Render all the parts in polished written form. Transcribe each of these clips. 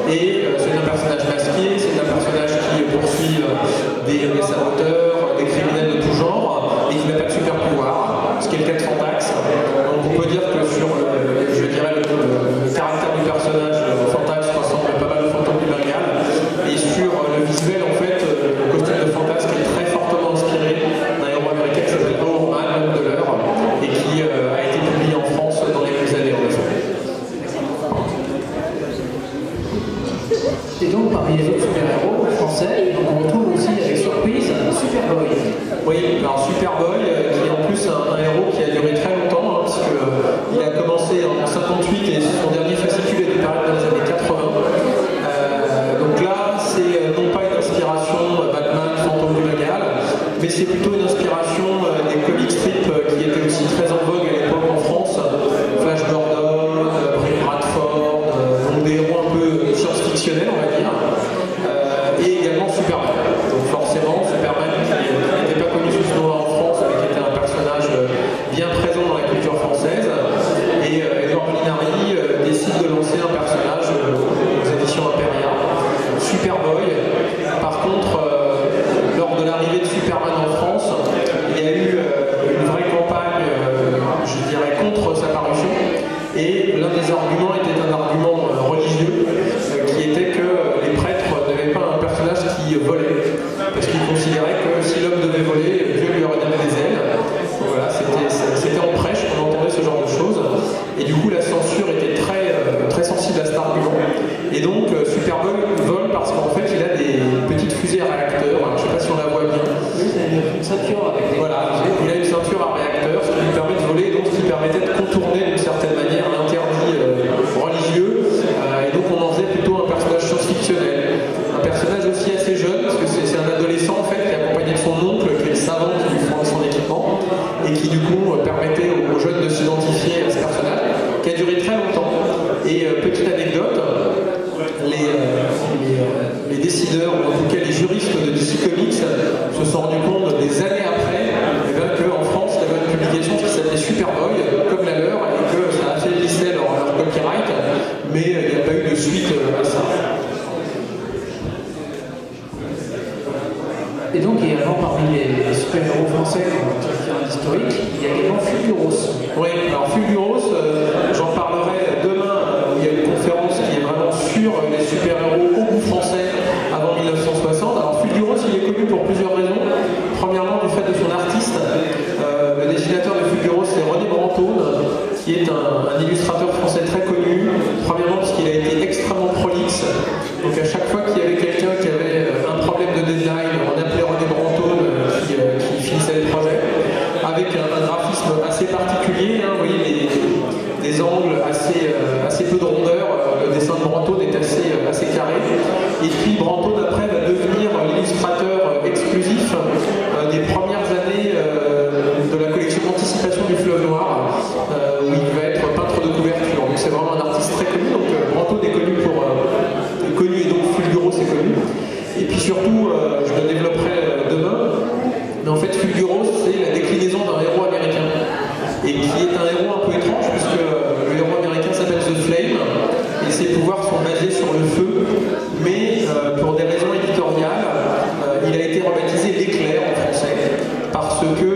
Et c'est un personnage masqué, c'est un personnage qui poursuit des saboteurs, des criminels de tout genre, et qui n'a pas de super pouvoir, ce qui est le cas de Fantax. Donc on peut dire que sur, je dirais, le caractère du personnage, Fantax ressemble pas mal au fantôme du Bengale. Et sur le visuel, en fait, le costume de Fantax qui est très fortement inspiré d'un héros américain qui s'appelle Overman, l'homme de l'heure, et qui a été publié en France dans les mêmes années, en effet. Et donc, parmi les autres super-héros français, on retrouve aussi avec surprise Superboy. Oui, alors Superboy, qui est en plus un héros qui a duré très longtemps, puisqu'il a commencé en 58 et son dernier fascicule est paru dans les années 80. Donc là, c'est non pas une inspiration Batman, fantôme du Bengale, mais c'est plutôt une inspiration des comic strips qui étaient aussi très en vogue à l'époque en France. Flash Gordon, Rick Bradford, donc des héros un peu science-fictionnels, on va dire. Et également Superman. Donc forcément, Superman qui n'était pas connu sous ce nom en France, mais qui était un personnage bien présent dans la culture française. Et Edouard Molinari décide de lancer un personnage aux éditions Imperia, Superboy. Par contre, lors de l'arrivée de Superman en France, il y a eu une vraie campagne, je dirais, contre sa parution. Et l'un des arguments était un argument religieux, qui était que les prêtres n'avaient pas un personnage qui volait. Parce qu'ils considéraient que si l'homme devait voler, Dieu lui aurait donné des ailes. Voilà, c'était en prêche qu'on entendait ce genre de choses. Et du coup, la censure était très sensible à cet argument. Et donc, Superboy vole parce qu'en fait, il a des petites fusées à réacteurs. Alors, je ne sais pas si on la voit bien. Une ceinture avec des... Voilà, il a une ceinture à réacteur, ce qui lui permet de voler, donc ce qui permettait de contourner d'une certaine manière l'interdit religieux. Et donc, on en faisait plutôt un personnage science-fictionnel. Un personnage aussi assez jeune, parce que c'est un adolescent en fait qui accompagnait son oncle, qui est le savant qui lui fournit son équipement, et qui du coup permettait aux jeunes de s'identifier à ce personnage, qui a duré très longtemps. Et petite anecdote, les décideurs, ou en tout cas les juristes de DC Comics, se sont rendus compte des années après qu'en France, il y avait une publication qui s'appelait Superboy, comme la leur, et que ça a fait glisser leur copyright, mais il n'y a pas eu de suite à ça. Et donc, également, parmi les super-héros français qui ont un historique, il y a également Fulguros. Oui, alors Fulguros, j'en parlerai demain, où il y a une conférence qui est vraiment sur les super-héros au goût français avant 1960. Alors Fulguros, il est connu pour plusieurs raisons. Premièrement, du fait de son artiste. Le dessinateur de Fulguros, c'est René Brantôme, qui est un illustrateur français très connu. Premièrement, parce qu'il a été extrêmement prolixe. Donc à chaque fois qu'il y avait quelqu'un qui avait un problème de deadline, on appelait René Brantôme qui finissait le projet, avec un graphisme assez particulier, hein, vous voyez, des angles assez peu de rondeur. Le dessin de Brantôme est assez carré. Et puis Brantôme après va devenir l'illustrateur exclusif des premières années de la collection d'anticipation du Fleuve Noir, où il va être peintre de couverture. Donc c'est vraiment un artiste très connu. Donc Brantôme est connu et donc Fulguros est connu. Et puis surtout, je le développerai demain, mais en fait Fulguros c'est la déclinaison d'un héros américain, et qui est un héros un peu étrange puisque le héros américain s'appelle The Flame, et ses pouvoirs sont basés sur le feu, mais pour des raisons éditoriales, il a été rebaptisé l'Éclair en français, parce que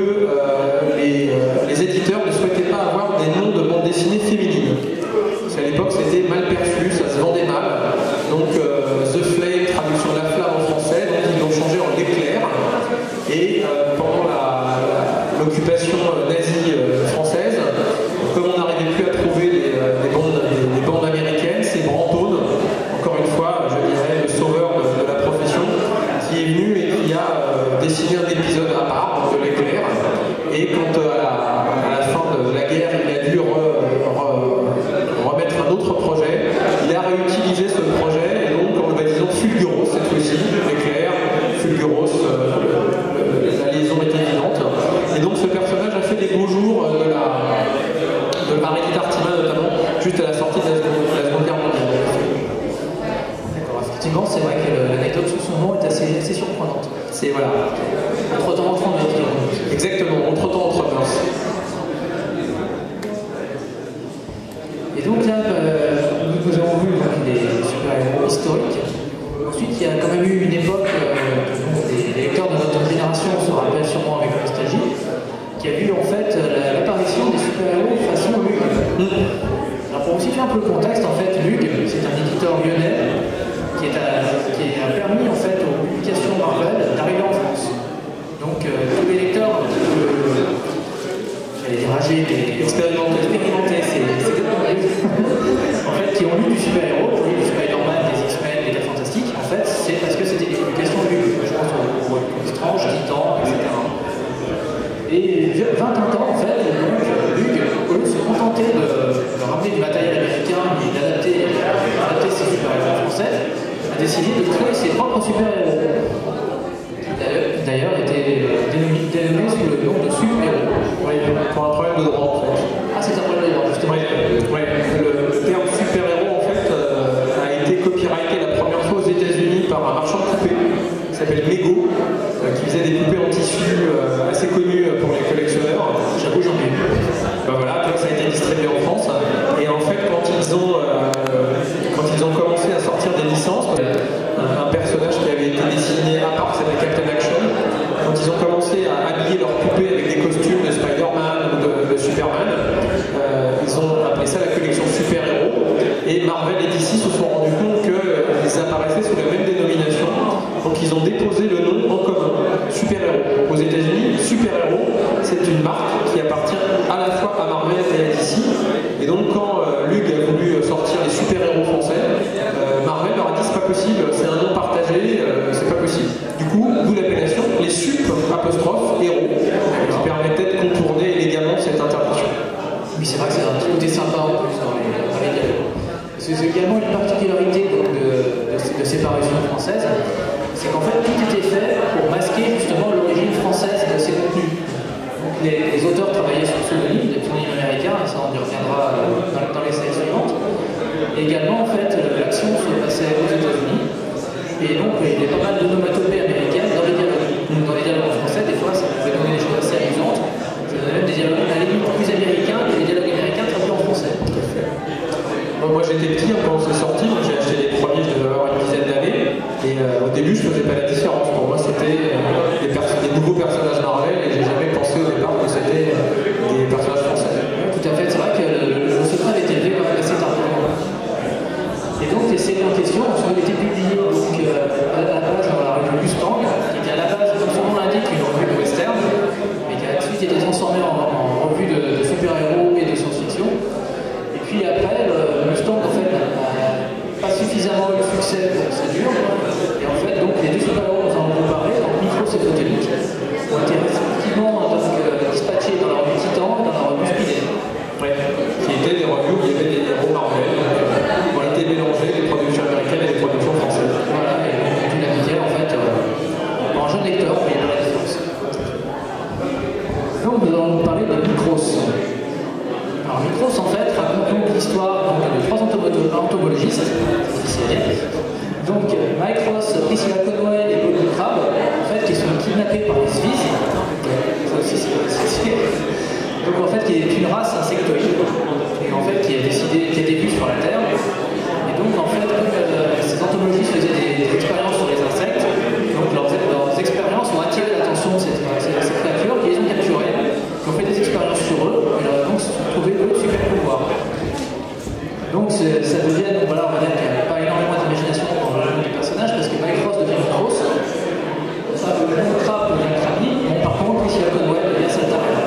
les éditeurs ne souhaitaient pas avoir des noms de bande dessinée féminine. Parce qu'à l'époque c'était mal perçu, ça se vendait mal. Donc The Flame, traduction de la flamme en français, donc ils l'ont changé en l'éclair. Et pendant l'occupation nazie française, comme on n'arrivait plus à trouver des bandes américaines, c'est Brantôme, encore une fois, je dirais, le sauveur de la profession, qui est venu et qui a dessiné un épisode à part, de l'éclair. Et quand à la fin de la guerre, il a dû remettre un autre projet, il a réutilisé ce projet, et donc en le baptisant Fulguros cette fois-ci, l'éclair, Fulguros, la liaison était évidente. Et donc ce personnage a fait des beaux jours de Harry Tartima notamment, juste à la sortie de la Seconde Guerre mondiale. D'accord, effectivement, c'est vrai que l'anecdote sous son nom est assez surprenante. C'est voilà. Entre-temps, Exactement, entre-temps, entre-temps. Et donc là, nous avons vu les super-héros historique. Ensuite, il y a quand même eu une époque, les lecteurs de notre génération se rappellent sûrement avec nostalgie, qui a vu en fait l'apparition des super-héros façon Lug. Alors pour vous situer un peu le contexte, en fait, Lug, c'est un éditeur lyonnais qui a permis en fait aux publications Marvel d'arriver en France. Donc tous les lecteurs, j'allais dire âgés, expérimentés, c'est exactement mieux. En fait, qui ont lu du super-héros, qui ont lu du Spider-Man, des X-Men, des Gars Fantastiques, en fait, c'est parce que c'était des publications Lug. Je pense au Strange, Titan, etc. Et 21 ans, en fait, Lug, au lieu de se contenter de ramener du matériel américain et d'adapter ses super-héros français, a décidé de créer ses propres super-héros, qui d'ailleurs étaient dénommés sous le nom de super-héros. Oui, pour un problème de droit en fait. Ah, c'est un problème de droit, justement. Oui, le terme super-héros en fait a été copyrighté la première fois aux États-Unis par un marchand de poupées qui s'appelle Lego, qui faisait des poupées en tissu assez connues pour les collectionneurs. J'avoue, j'en ai vu. Ben voilà, après ça a été distribué en France. Et en fait, quand ils ont commencé à sortir des licences, un personnage qui avait été dessiné à part, c'était Captain Action, quand ils ont commencé à habiller leurs poupées avec des costumes de Spider-Man ou de Superman, ils ont appelé ça la collection super-héros. Et Marvel et DC se sont rendus compte qu'ils apparaissaient sous la même dénomination. Donc ils ont déposé le nom en commun, super-héros. Aux États-Unis, super-héros, c'est une marque qui appartient à la fois à Marvel et à DC. Et donc quand Lug a voulu sortir les super-héros français, Marvel leur a dit c'est pas possible, c'est un nom partagé, c'est pas possible. Du coup, d'où l'appellation les sup-héros, qui permettait de contourner élégamment cette interdiction. Oui, c'est vrai que c'est un petit côté sympa en plus dans les dialogues. C'est également une particularité de ces parutions françaises, c'est qu'en fait tout était fait pour masquer justement l'origine française de ces contenus. Donc les auteurs travaillaient sur pseudonyme, des pseudonymes américains, et ça on y reviendra dans les séries suivantes. Et également en fait l'action se passait aux États-Unis, et donc il y avait pas mal d'onomatopées américaines dans les dialogues. Donc dans les dialogues en français, des fois ça pouvait donner des choses assez amusantes. Ça donnait même des dialogues à la limite plus américains que les dialogues américains traduits en français. Moi j'étais petit quand c'est sorti, j'ai acheté les premiers, je devais avoir une dizaine d'années, et au début je faisais pas la différence. Pour moi c'était des nouveaux personnages Marvel, et j'ai jamais pensé au départ que c'était des personnages français. Tout à fait, c'est vrai que le secret avait été élevé quand même assez tardivement. Et donc les séries en question ont été publiées donc, à la base dans la revue Mustang, qui était à la base, comme son nom l'indique, une revue de western, mais qui a ensuite été transformée en revue de super-héros et de science-fiction. Et puis après, Mustang en fait n'a pas suffisamment eu de succès pour que ça dure. Et en fait, donc les deux super-héros dont on va parler, donc Micros et Photonic, ont été respectivement dispatchés dans la revue Titan et dans la revue Speed. Ouais. Qui étaient des revues où il y avait des héros Marvel, qui ont été mélangés, des productions américaines et des productions françaises. Voilà, et donc tu naviguais en fait en jeune lecteur, mais il y avait la différence. Donc nous allons parler de Micros. Alors Micros en fait raconte donc l'histoire de trois entomologistes, donc Mike Ross, Priscilla Conway et Bobby Crabbe, en fait qui sont kidnappés par les Sviss. Ça aussi c'est donc en fait qui est une race insectoïde, et en fait qui a été vue sur la Terre. Et donc en fait ces entomologistes faisaient des expériences sur les insectes, donc leurs expériences ont attiré l'attention de ces créatures, qui les ont capturés, qui ont fait des expériences sur eux, et leur donc se sont trouvés eux de super pouvoirs. Donc ça devient, donc voilà, on va dire qu'il n'y a pas énormément d'imagination dans le jeu des personnages, parce que Mike Ross devient Micros, ça devient Crabbe devient Krabi, bon, par contre Priscilla Conway devient Saltaria.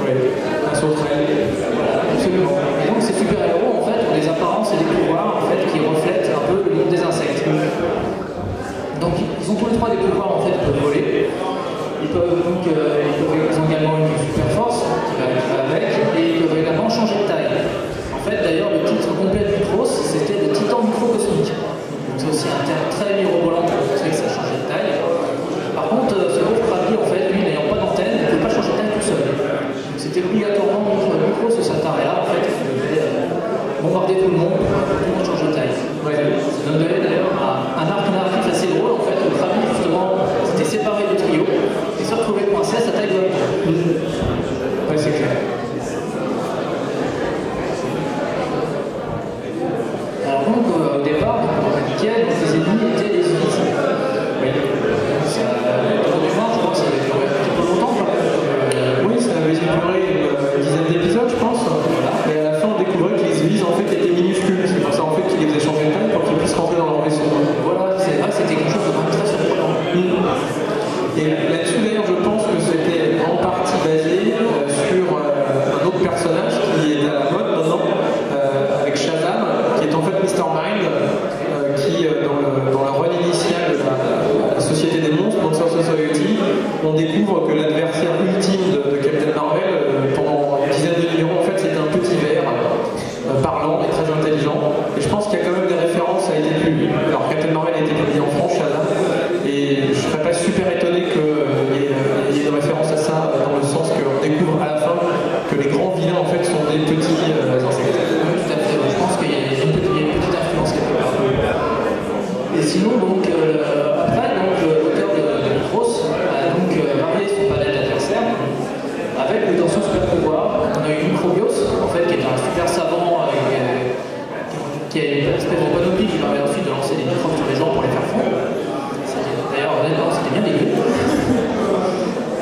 Oui, un sauterelle. Voilà, absolument. Et donc ces super-héros en fait ont des apparences et des pouvoirs en fait qui reflètent un peu le monde des insectes. Donc ils ont tous les trois des pouvoirs en fait, ils peuvent voler. Ils ont également une super force qui va avec, et ils peuvent également changer de taille. En fait d'ailleurs le titre complet de Micros c'était le Titan microcosmique. Donc c'est aussi un terme très mirobolant pour montrer que ça changeait de taille. Par contre ce pauvre Krabi en fait lui n'ayant pas d'antenne ne peut pas changer de taille tout seul. Donc c'était obligatoirement Micros et Saltaria en fait qui devaient bombarder tout le monde pour que tout le monde change de taille. Ouais. Ça donnait d'ailleurs un arc narratif assez drôle en fait où Krabi justement s'était séparé du trio et se retrouvait coincé à sa taille de Ouais, c'est clair. rentrer dans leur vaisseau. Voilà, c'est vrai que c'était quelque chose de vraiment très surprenant. Et là-dessus, d'ailleurs, je pense que c'était en partie basé sur un autre personnage qui est à la mode maintenant, avec Shazam, qui est en fait Mr. Mind, qui, dans le run initial de la Société des Monstres, Monster Society, on découvre que l'adversaire ultime de Captain Marvel, pendant une dizaine de numéros, en fait, c'était un petit ver, parlant et très intelligent. Et je pense qu'il y a quand même des références à été publiées. Alors, Captain Marvel a été publié en France, Shazam, et je serais pas super étonné qu'il y ait une référence à ça, dans le sens qu'on découvre à la fin que les grands vilains, en fait, sont des petits insectes. Oui, tout à fait. Je pense qu'il y a une petite influence quelque part. Et sinon, donc, après, l'auteur de Cross a donc varié son palette d'adversaires avec l'obtention super pouvoir. On a eu Microbios, en fait, qui est un super savant qui a une espèce de panoplie qui permet ensuite de lancer des microbes sur les gens pour les faire fondre. D'ailleurs, honnêtement, c'était bien dégueu.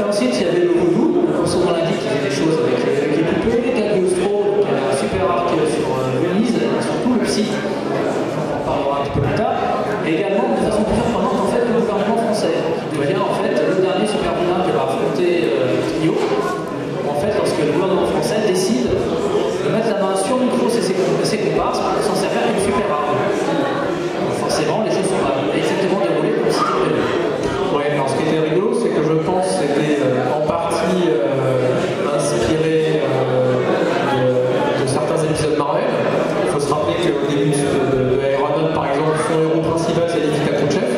Ensuite, il y avait le Voodoo, comme son nom l'indique, qui fait des choses avec les poupées. Cagliostro, qui a un super arc sur Venise, surtout le Psy, on en parlera un petit peu plus tard. Et également, de façon plus surprenante, en fait, le gouvernement français, qui devient en fait le dernier super vilain qui va affronter Trio. En fait, lorsque le gouvernement français décide de mettre la main sur Micros et ses comparses pour s'en servir comme super arme. Donc forcément, les choses sont pas exactement déroulées comme c'était prévu. Ouais, alors ce qui était rigolo, c'est que je pense que c'était en partie inspiré de certains épisodes Marvel. Il faut se rappeler qu'au début de Iron Man, par exemple, son héros principal, c'est Lifika Khrouchtchev,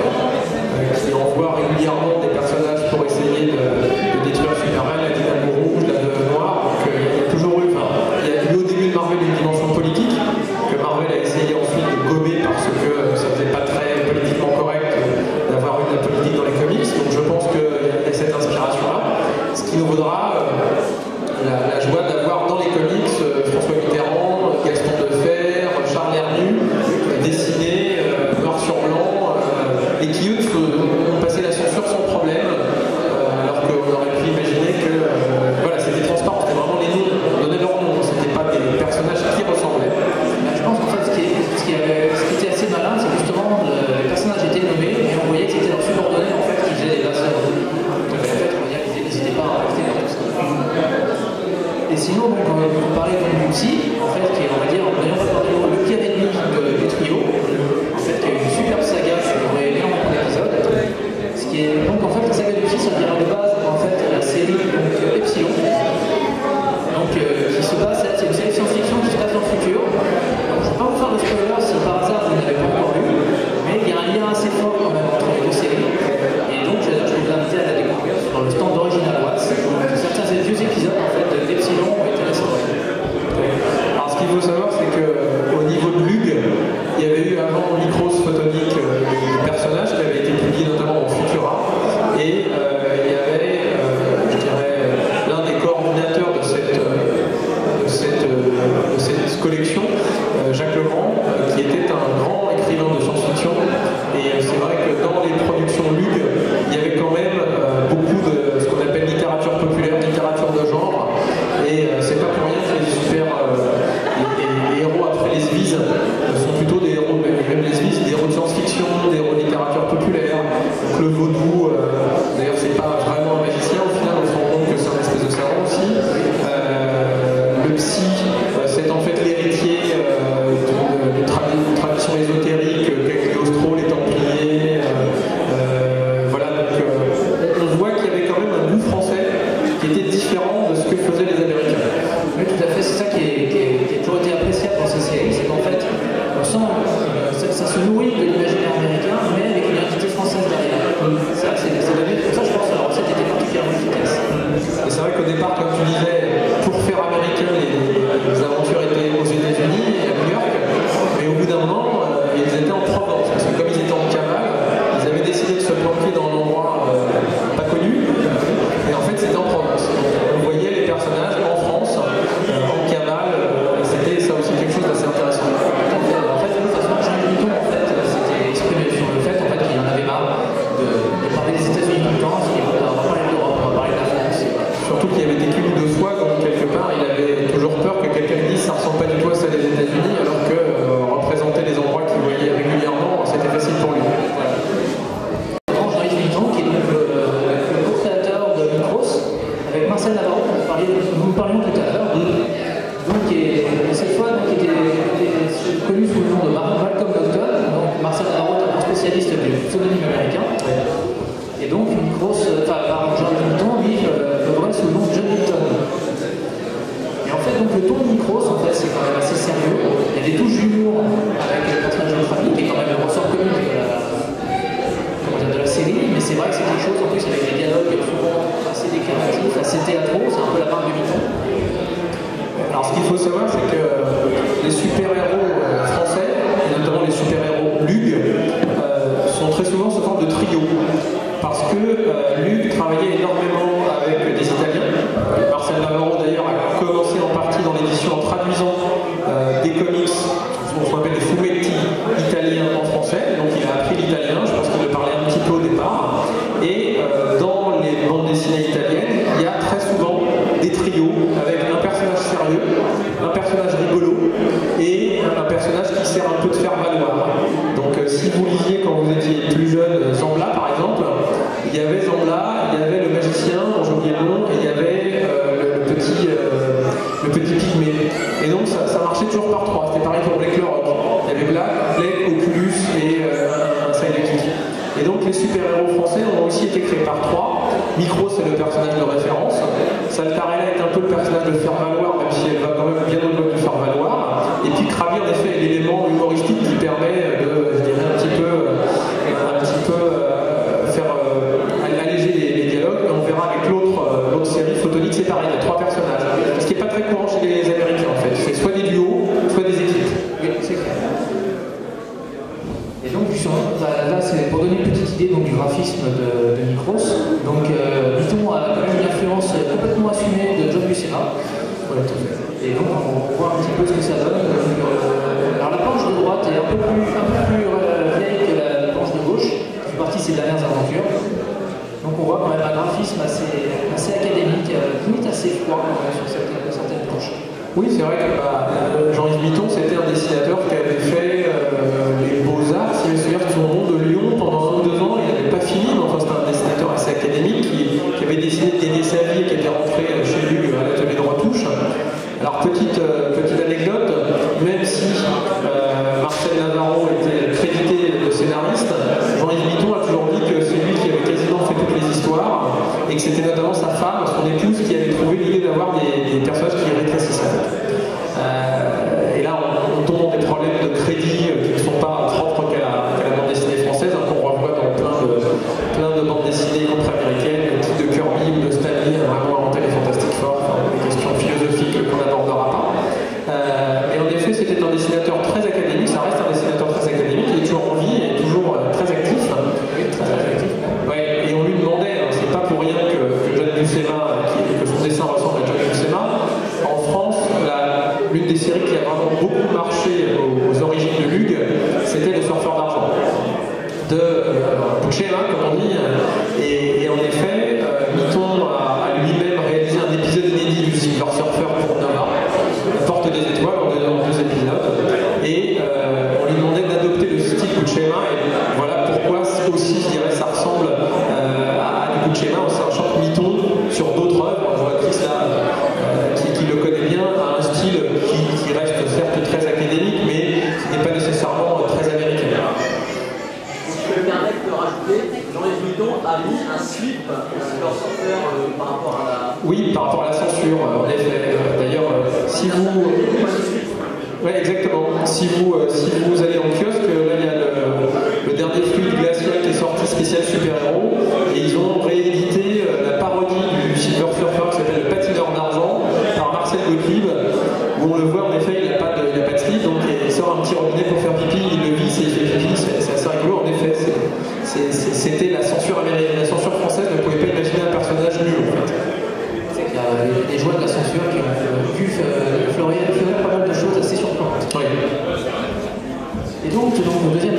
qui envoie régulièrement des personnages pour essayer de détruire Superman, la Dynamo Rouge, la Veuve Noire. Donc il y a toujours eu, il y a eu au début de Marvel une dimension politique, que Marvel a essayé ensuite de gommer parce que ça faisait pas très Micros, par John Milton, lui, œuvrait sous le nom de John Milton. Et en fait, donc, le ton de Micros, en fait, c'est quand même assez sérieux. Il y a des touches d'humour avec le personnage de Travis, qui est quand même le ressort connu de la série, mais c'est vrai que c'est quelque chose, en plus, avec des dialogues souvent assez déclaratifs, assez théâtraux, c'est un peu la marque du Milton. Alors, ce qu'il faut savoir, c'est que les super-héros français, et notamment les super-héros Lug, sont très souvent sous forme de trio. Parce que Lug travaillait énormément avec des Italiens. Marcel Navarro, d'ailleurs, a commencé en partie dans l'édition en traduisant des comics, ce qu'on appelle des fumetti italiens en français. Donc, il a appris l'italien, je pense qu'il le parlait un petit peu au départ. Et dans les bandes dessinées italiennes, il y a très souvent des trios avec un personnage sérieux, un personnage rigolo et un personnage qui sert un peu de faire valoir. Donc si vous lisiez quand vous étiez plus jeune Zambla par exemple, il y avait Zambla, il y avait le magicien, dont j'ai oublié le nom, et il y avait le petit pygmée. Et donc ça marchait toujours par trois, c'était pareil pour Blake le Rock. Il y avait Blake, Oculus et un sidekick. Et donc les super-héros français ont aussi été créés par trois. Micros, c'est le personnage de référence. Saltarella est un peu le personnage de faire valoir, même si elle va quand même bien au-delà de faire valoir. Et puis Krabi, en effet, est l'élément humoristique qui permet de, je dirais, un petit peu faire alléger les dialogues. Et on verra avec l'autre série Photonique, c'est pareil, il y a trois personnages. Ce qui n'est pas très courant chez les Américains, en fait. C'est soit des duos, soit des équipes. Oui, c'est clair. Et donc, là, c'est pour donner une petite idée donc, du graphisme de Micros. Donc, Milton a quand même une influence complètement assumée de John Buscema. Et donc, on voit un petit peu ce que ça donne. Alors, la planche de droite est un peu plus vieille que la planche de gauche, qui fait partie de ses dernières aventures. Donc, on voit quand même un graphisme assez académique, limite assez froid sur certaines planches. Oui, c'est vrai que Jean-Yves Milton, c'était un dessinateur qui avait fait les Beaux-Arts, si je me souviens, de son nom de Lyon pendant 1 ou 2 ans. Il n'avait pas fini, mais enfin, c'était un dessinateur assez académique qui avait décidé de gagner sa vie et qui était rentré chez lui à l'atelier de retouche. Alors, petite anecdote, même si Marcel Navarro était crédité de scénariste, Jean-Yves Milton a toujours dit que c'est lui qui avait quasiment fait toutes les histoires et que c'était notamment sa femme, son épouse, qui avait trouvé l'idée d'avoir des personnages qui rétrécissaient. Et là, on tombe dans des problèmes de crédit qui ne sont pas propres qu'à la bande dessinée française, hein, qu'on revoit dans plein de bandes dessinées contre-américaines, le type de Kirby ou de Stanley, vraiment inventé les Fantastic Four, des questions philosophiques qu'on n'abordera pas. Et en effet, c'était un dessinateur très académique, ça reste un dessinateur très académique, il est toujours en vie, il est toujours très actif. Oui, très actif. Ouais, et on lui demandait, hein, c'est pas pour rien que John Buscema, que son dessin ressemble à John Buscema. En France, l'une des séries qui a vraiment beaucoup marché aux origines de Lug, c'était Le Surfeur d'Argent de Buscema, comme on dit. Et en effet, Milton a lui-même réalisé un épisode inédit du Silver Surfer pour Nova, La Porte des Étoiles, en 2 épisodes. Et on lui demandait d'adopter le style Buscema. Et voilà pourquoi aussi, je dirais, ça ressemble à Buscema, en sachant que Milton, sur d'autres œuvres, on voit Chris là, qui le connaît bien, a un style qui reste certes très académique, mais qui n'est pas nécessairement très américain. Je peux me permettre de rajouter, Jean-Yves Milton a mis un slip Silver Surfer par rapport à la... Oui, par rapport à la censure, en effet. D'ailleurs, si vous... Oui, exactement. Si vous allez en kiosque, là il y a le dernier fluide glacial qui est sorti spécial super-héros, et ils ont réédité la parodie du Silver Surfer qui s'appelle Le Patineur d'Argent par Marcel Gottlieb, où on le voit en effet, il n'a pas de slip, donc il sort un petit robinet pour faire pipi, il le visse et il fait pipi, c'est assez rigolo. En effet, c'était la censure américaine, la censure française ne pouvait pas imaginer un personnage nul en fait. C'est qu'il y a des joies de la censure qui ont pu fleurir pas mal de choses assez surprenantes. Oui. Et donc le deuxième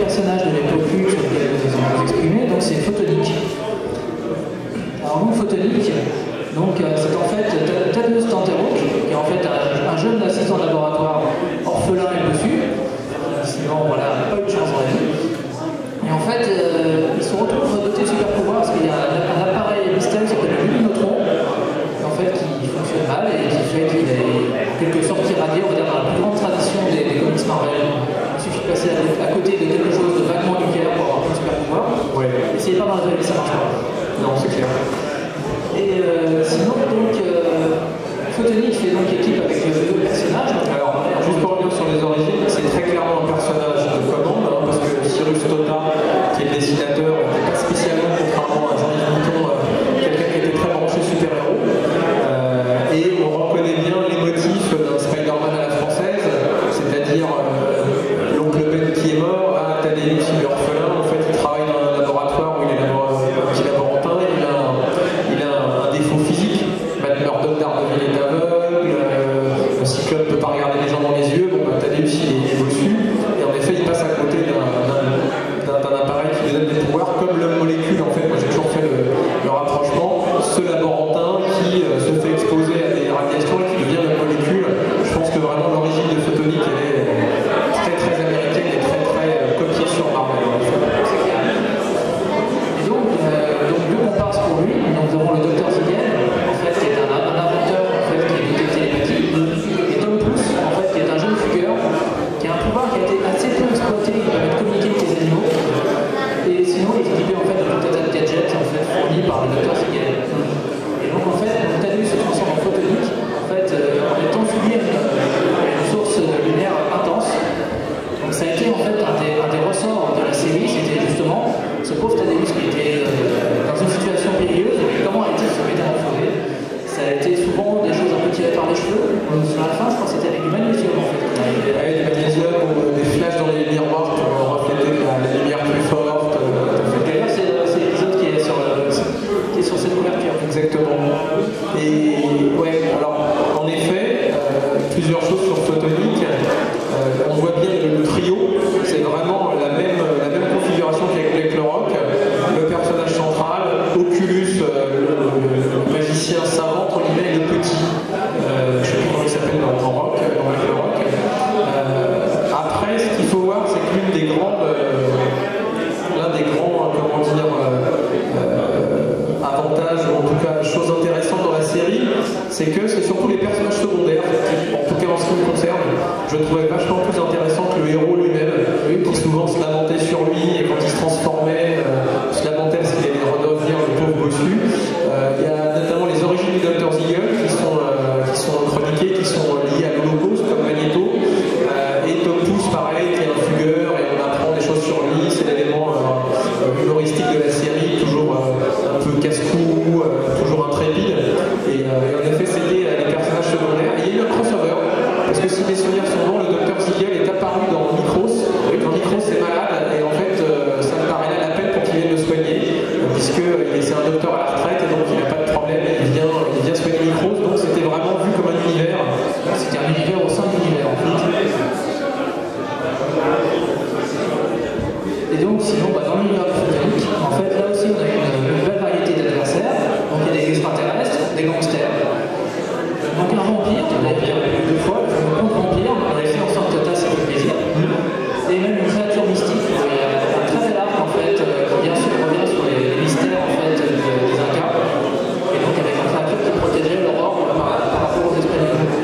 Guerra, qui est le dessinateur, n'était pas spécialement, contrairement à Jean-Yves Mouton, quelqu'un qui était très branché super-héros. Et on reconnaît bien les motifs d'un Spider-Man à la française, c'est-à-dire l'oncle Ben qui est mort, Thaddeus il est orphelin, en fait il travaille dans un laboratoire où il est un petit laborantin, il a un défaut physique, Matt Murdock d'Ardeville est aveugle, le Cyclope ne peut pas regarder les gens dans les yeux, bon Thaddeus il est bossu, et en effet il passe à côté d'un appareil qui lui donne des pouvoirs, comme l'homme molécule en fait, moi j'ai toujours fait le rapprochement, ce laborantin qui se fait exposer à des radiations et qui devient une molécule. Je pense que vraiment l'origine de Photonique elle est très très américaine et très très copiée sur Marvel. Et donc deux comparses pour lui. Donc, nous avons le Dr Zigel, en fait, qui est un inventeur en fait, qui est de télépathie, et Tom Pouce, en fait, qui est un jeune fugueur, qui a un pouvoir qui a été assez peu exploité, il permet de communiquer avec les animaux. Et sinon, il est équipé en fait de tout un tas de gadgets en fait, fournis par le Dr Zigel. Et donc en fait, Thaddeus se transforme en Photonique, en fait, en étant soumis à une source de lumière intense. Donc ça a été en fait un des ressorts de la série, c'était justement ce pauvre Thaddeus qui était dans une situation périlleuse, et comment a-t-il se métamorphoser? Ça a été souvent des choses un peu tirées par les cheveux. Sur la fin, je crois que c'était avec du magnésium en fait. Du magnésium ou des flashs dans les miroirs pour refléter la lumière plus forte. D'ailleurs, c'est l'épisode qui est sur cette couverture. Exactement. Et ouais, alors en effet, plusieurs choses sur Photonique. On voit bien le trio, c'est vraiment la même configuration qu'avec Black Rock. Le personnage central, Oculus, le magicien savant, entre guillemets, le petit. Je ne sais plus comment il s'appelle dans Rock, dans Black Rock. Après, ce qu'il faut voir, c'est que l'un des grands, comment dire, avantages, ou en tout cas chose intéressante dans la série, c'est que c'est surtout les personnages secondaires, en tout cas en ce qui me concerne, je trouvais vachement plus intéressant que le héros lui-même, qui souvent se lamentait sur lui, et quand il se transformait, se lamentait parce qu'il allait redevenir le pauvre bossu. Il y a notamment les origines du Dr Zigel qui sont chroniquées, qui sont liées à l'Holocauste, comme Magneto, et Tom Pouce, pareil, qui est un fugueur, et on apprend des choses sur lui, c'est l'élément humoristique de la série, toujours un peu casse-cou, toujours intrépide, et en effet c'était les personnages secondaires. Et il y a eu un crossover, parce que si mes souvenirs sont bons, le Dr Zigel est apparu dans Micros, quand Micros est malade, et en fait ça me paraît là la peine pour qu'il vienne le soigner, puisque c'est un docteur à la retraite, et donc il n'a pas de problème, il vient soigner Micros, donc c'était vraiment vu comme un univers. C'était un univers au sein de l'univers en fait. Et donc sinon, dans l'univers de Photonique, en fait là aussi on a une belle variété d'adversaires. Donc il y a des extraterrestres, des gangsters, donc un vampire, on l'a vu deux fois, un vampire, on avait fait en sorte que ça fait plaisir. Et même une créature mystique, il y a un très bel arc en fait, qui revient sur les mystères en fait, des Incas. Et donc avec une créature qui protégeait l'aurore par rapport aux esprits du monde.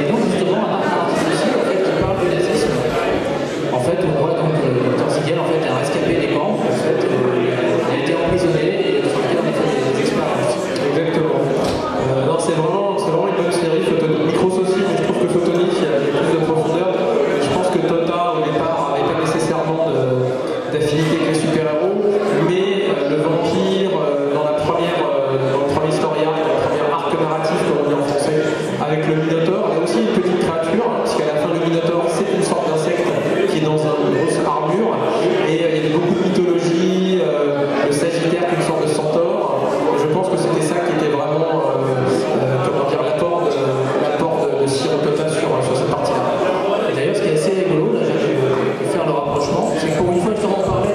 Et donc justement un arc narratif aussi en fait, qui parle du nazisme. En fait, on voit donc le Dr Zigel en fait, a rescapé des camps, en fait, il a été emprisonné et sur lequel on a fait des expériences. Exactement. Non, c'est vraiment une bonne série. Micros aussi, mais je trouve que Photonique, il y a plus de profondeur. Je pense que Tota, au départ, n'avait pas nécessairement d'affinité avec les super-héros, mais le vampire, dans le premier story arc, dans le premier arc narratif, comme on dit en français, avec le Minotaur, il y a aussi une petite créature, parce qu'à la fin, le Minotaur, c'est une sorte d'insecte qui est dans une grosse armure, et il y avait beaucoup de mythologie, le Sagittaire qui est une sorte de centaure. Je pense que c'était ça qui était vraiment l'apport de Ciro Tota sur cette partie-là. Et d'ailleurs, ce qui est assez rigolo, là j'ai pu faire le rapprochement, c'est que pour une fois, justement, on parlait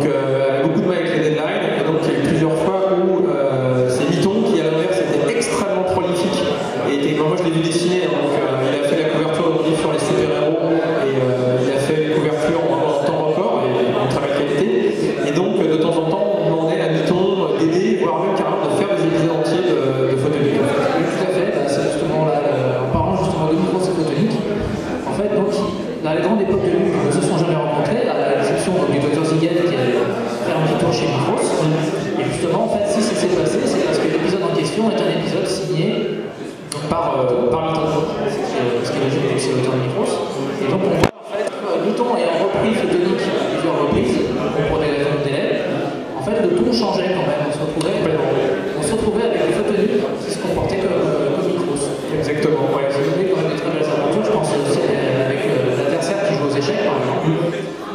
Donc avait beaucoup de mal avec les deadlines, et donc il y a eu plusieurs fois où c'est Mitton qui à l'inverse était extrêmement prolifique, et moi je l'ai vu dessiner, hein, donc il a fait la couverture de mon livre sur les super-héros, et il a fait une couverture en temps record, et en très belle qualité, et donc de temps en temps on demandait à Mitton d'aider, voire même carrément de faire des épisodes entiers de Photonique. Oui, tout à fait, bah, c'est justement là, en parlant justement de Micros et Photonique, en fait, donc, dans les grandes époques de Luc, ils ne se sont jamais rencontrés, à l'exception du Dr Ziegler qui a fait un petit tour chez Micros. Et justement, en fait, si ça s'est passé, c'est parce que l'épisode en question est un épisode signé par Mitton, ce qui est logique, c'est l'auteur de Micros. Et donc, on voit en fait Mitton ayant repris Photonique à plusieurs reprises, pour des raisons de délai. En fait, le ton changeait quand même, on se retrouvait avec des Photoniques qui se comportaient comme Micros. Exactement, ouais. Vous avez quand même des très belles aventures, je pense aussi avec l'adversaire qui joue aux échecs par exemple.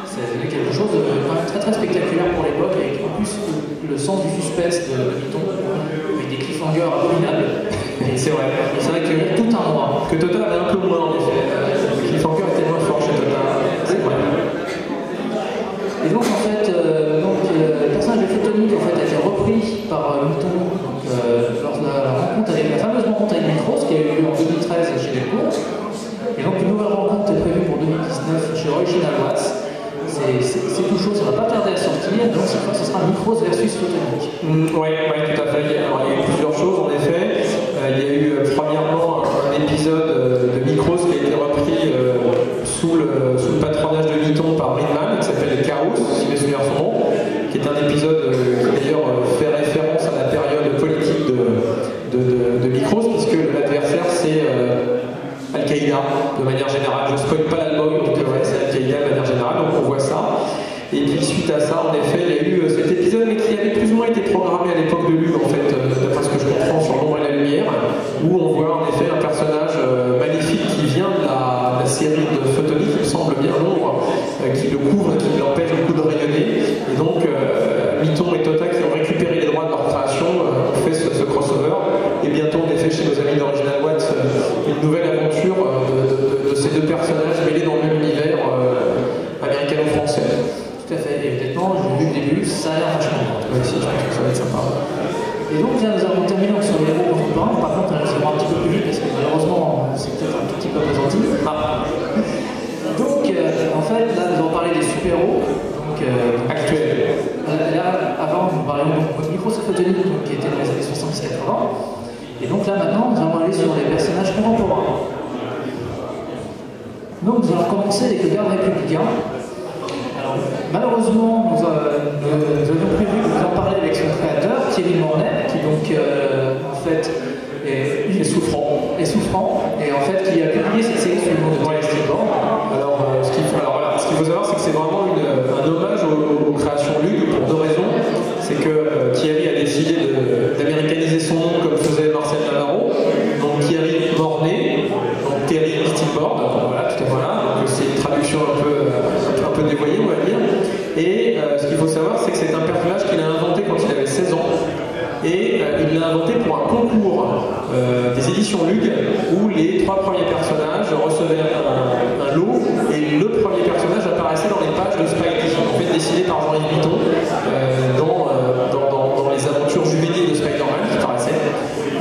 C'est quelque chose de quand même très très spectaculaire pour l'époque, avec en plus le sens du suspense de Mitton, avec des cliffhangers abominables. C'est vrai. Et c'est vrai que tout un mois. Que Total avait un peu moins en effet. Le cliffhanger était moins fort chez Total. C'est vrai. Et donc en fait, le personnage de Photonique en fait, a été repris par Mitton lors de la fameuse rencontre avec Micros qui a eu lieu en 2013 chez Delcourt. Et donc une nouvelle rencontre est prévue pour 2019 chez Original Watts. C'est tout chaud, ça va pas tarder à sortir, donc cette fois ce sera Micros versus Photonique. Oui, tout à fait. Alors, il y a eu plusieurs choses en effet. Il y a eu premièrement un épisode de Micros qui a été repris sous le patronage de Mitton par Ridman, qui s'appelle Chaos, si mes souvenirs sont bons, qui est un épisode qui d'ailleurs fait référence à la période politique de Micros, puisque l'adversaire c'est Al-Qaïda de manière générale. Je ne spoil pas l'album, donc ouais, c'est Al-Qaïda de manière générale, donc on voit ça. Et puis suite à ça, en effet, il y a eu cet épisode, mais qui avait plus ou moins été programmé à l'époque de Lug, en fait, d'après ce que je comprends sur l'ombre et la lumière, où on voit en effet un personnage maléfique qui vient de la série de Photonique, il me semble bien l'ombre, qui le couvre, qui l'empêche du coup de rayonner. Et donc, Mitton et Tota qui ont récupéré les droits de leur création ont fait ce crossover. Et bientôt, en effet, chez nos amis d'Original Watts, une nouvelle aventure de ces deux personnages mêlés dans le même univers américano-français. Tout à fait, et honnêtement, j'ai vu le début, ça a l'air vachement bien. Oui, si, je pense que ça va être sympa. Et donc là, nous avons terminé sur les héros contemporains. Par contre, on va un petit peu plus vite parce que malheureusement, c'est peut-être un tout petit peu appesanti. Donc, en fait, là, nous allons parler des super-héros Actuels. Là, avant, nous parlions de Micros et Photonique, qui étaient dans les années 70-80. Et donc là, maintenant, nous allons aller sur les personnages contemporains. Donc, nous allons commencer avec le garde républicain. Malheureusement, nous avions prévu de vous en parler avec son créateur, Thierry Mornay, qui donc en fait est souffrant, et en fait qui a publié cette série sous le nom de Dynasty Born. Alors, ce qu'il faut savoir, c'est que c'est vraiment un hommage aux créations Lug pour deux raisons. C'est que Thierry a décidé d'américaniser son nom comme faisait Marcel Navarro. Donc Thierry Mornay, donc Thierry Stillborn, voilà, tout à fait. Voilà. Donc c'est une traduction un peu dévoyée, on va dire. Et ce qu'il faut savoir, c'est que c'est un personnage qu'il a inventé quand il avait 16 ans. Et il l'a inventé pour un concours des éditions Lug où les 3 premiers personnages recevaient un lot et le premier personnage apparaissait dans les pages de Spidey, en fait dessiné par Jean-Yves Mitton dans les aventures juvéniles de Spider-Man qui paraissaient.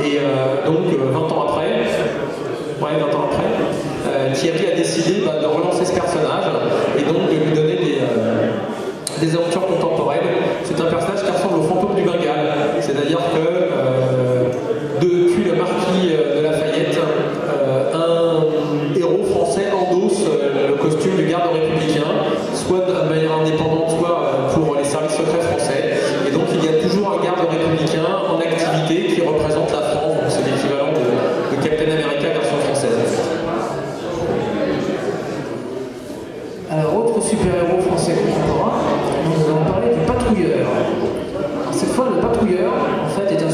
Et donc 20 ans après, Thierry a décidé de relancer ce personnage et donc de lui donner des aventures contemporaines. C'est un personnage qui ressemble au fantôme du Bengale, c'est-à-dire que depuis le marquis de Lafayette, un héros français endosse le costume du garde républicain, soit de manière indépendante, soit pour les services secrets français. Et donc il y a toujours un garde républicain en activité qui représente la France, donc c'est l'équivalent de Captain America version française. Alors, autre super-héros français contemporain, nous allons parler du Patrouilleur. Alors, cette fois, le Patrouilleur, en fait, est un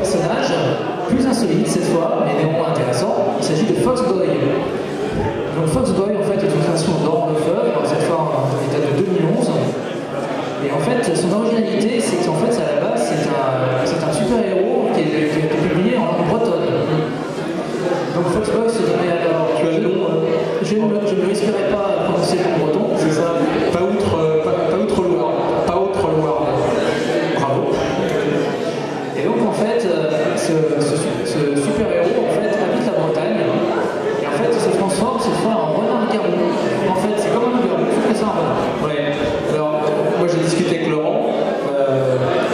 personnage, plus insolite cette fois, mais néanmoins intéressant. Il s'agit de Foxboy. Donc Foxboy en fait est une création d'Laurent Lefebvre, cette fois en état de 2011. Et en fait, son originalité, c'est qu'en fait, à la base, c'est un super-héros qui a été publié en langue bretonne. Donc Foxboy se donnait alors... Je ne risquerai pas à prononcer le breton. C'est ça, pas outre Loire. Pas outre Loire. Bravo. Et donc en fait, ce super-héros en fait habite la Bretagne. Et en fait, il se transforme cette fois en renard-garou. En fait, c'est comme un garou, sauf que c'est un renard. Ouais. Alors, moi j'ai discuté avec Laurent.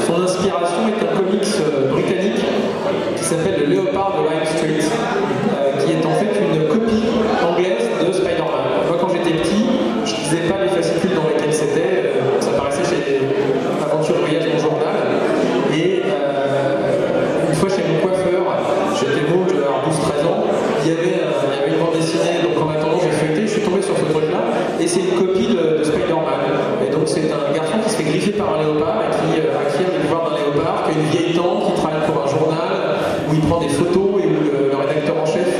Son inspiration est un comics britannique qui s'appelle Le Léopard de Lime Street, qui est en fait une copie anglaise de Spider-Man. Moi, quand j'étais petit, je lisais pas les fascicules dans lesquels c'était. Ça paraissait chez Aventure Voyage, mon journal. Et une fois chez mon coiffeur, j'étais beau, j'avais 12-13 ans, il y avait une bande dessinée, donc en attendant j'ai feuilleté, je suis tombé sur ce truc-là, et c'est une copie de Spider-Man. Et donc c'est un garçon qui se fait griffer par un léopard et qui acquiert les pouvoirs d'un léopard, qui a une vieille tante, qui travaille pour un journal, où il prend des photos et où le rédacteur en chef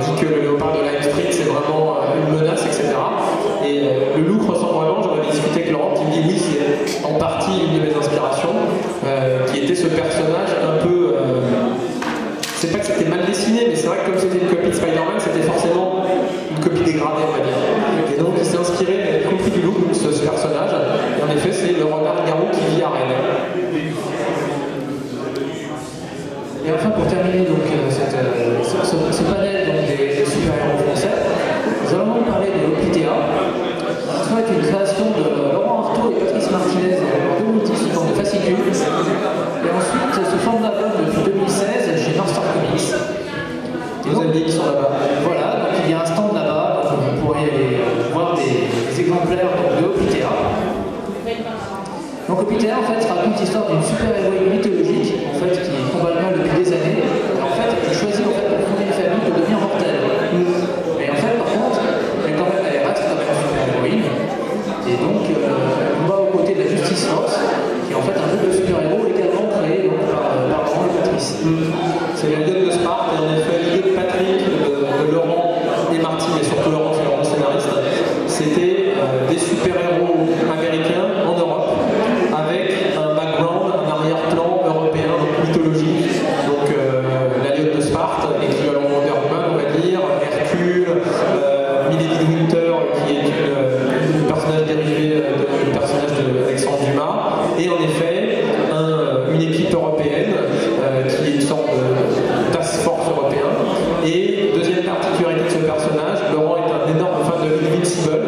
dit que le léopard de Lime Street c'est vraiment une menace, etc. Et le look ressemble vraiment, j'en avais discuté avec Laurent qui me dit oui, c'est en partie une de mes inspirations, qui était ce personnage un peu... c'est pas que c'était mal dessiné, mais c'est vrai que comme c'était une copie de Spider-Man, c'était forcément une copie dégradée, on va dire. Et donc il s'est inspiré, y compris du look de ce personnage, et en effet c'est le renard-garou qui vit à Rennes. Et enfin, pour terminer donc, ce panel donc, des super-héros français, nous allons parler de l'Opitea. Ce soit une création de Laurent Artaud et Patrice Martinez en 2010 sous forme de fascicule. Et ensuite, sous forme d'album depuis 2016 chez North Star Comics. Nos amis qui sont là-bas. Voilà, donc il y a un stand là-bas, donc vous pourrez aller voir des exemplaires de Opitea. Donc Opitea en fait raconte l'histoire d'une super-héroïne mythologique en fait, qui combat le mal depuis des années. Et en fait, elle choisit en fait, de fonder une famille de devenir mortelle. Mais en fait, par contre, elle reste quand même une super-héroïne. Et donc, elle combat aux côtés de la Justice Force, qui est en fait un groupe de super-héros également créé donc, par Laurent et Patrice. C'est la Ligue de Sparte, et en effet, l'idée de Patrick, de Laurent et Marty, mais surtout Laurent, c'est Laurent scénariste, c'était des super-héros américains en Europe, avec un background, un arrière-plan européen, donc mythologique. Donc la Ligue de Sparte, équivalent Wonder Woman, on va dire, Hercule, Milady Winter, qui est une personnage dérivé du personnage d'Alexandre Dumas, et en effet, une équipe européenne qui est une sorte de task force européen. Et deuxième particularité de ce personnage, Laurent est un énorme fan de Invincible,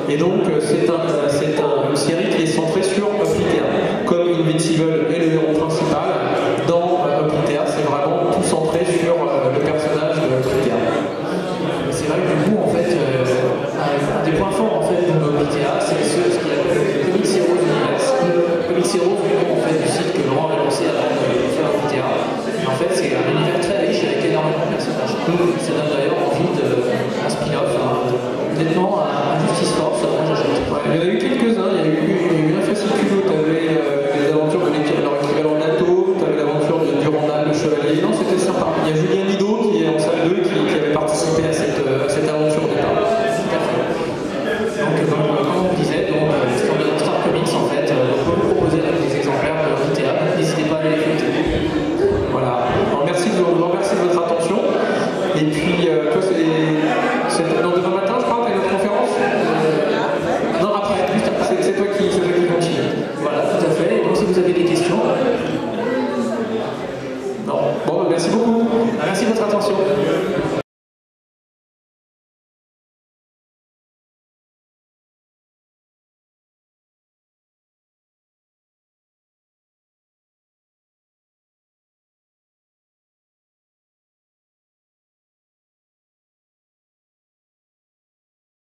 et donc c'est une série qui est centrée sur Opitea. Comme Invincible est le héros principal, dans Opitea, c'est vraiment tout centré sur le personnage de Opitea. C'est vrai que du coup, en fait, un des points forts en fait, de Opitea, c'est ce qu'il appelle le Comics Heroes Universe. Comics Heroes, du coup, en fait, du site que Laurent a lancé avant de faire Opitea. En fait, c'est un univers très riche avec énormément de personnages. Ça donne d'ailleurs envie d'un spin-off, honnêtement, à Justice Force, moi j'achète. Ouais, il y en a eu quelques-uns, il y a eu un fascicule où tu avais les aventures de l'équivalent NATO, tu avais l'aventure de Durandal, le chevalier. Non, c'était sympa. Il y a Julien Lido qui est en salle 2 qui avait participé à cette aventure au départ. Tout à fait. Donc, comme on disait, sur le Star Comics, en fait, on peut vous proposer des exemplaires de Opitea, n'hésitez pas à aller les feuilleter. Voilà. Alors, merci de votre attention. Et puis, toi, c'est demain matin, je crois, tu as une autre conférence non, après, c'est toi qui continue. Voilà, tout à fait. Et donc, si vous avez des questions... Non. Bon, merci beaucoup. Merci de votre attention.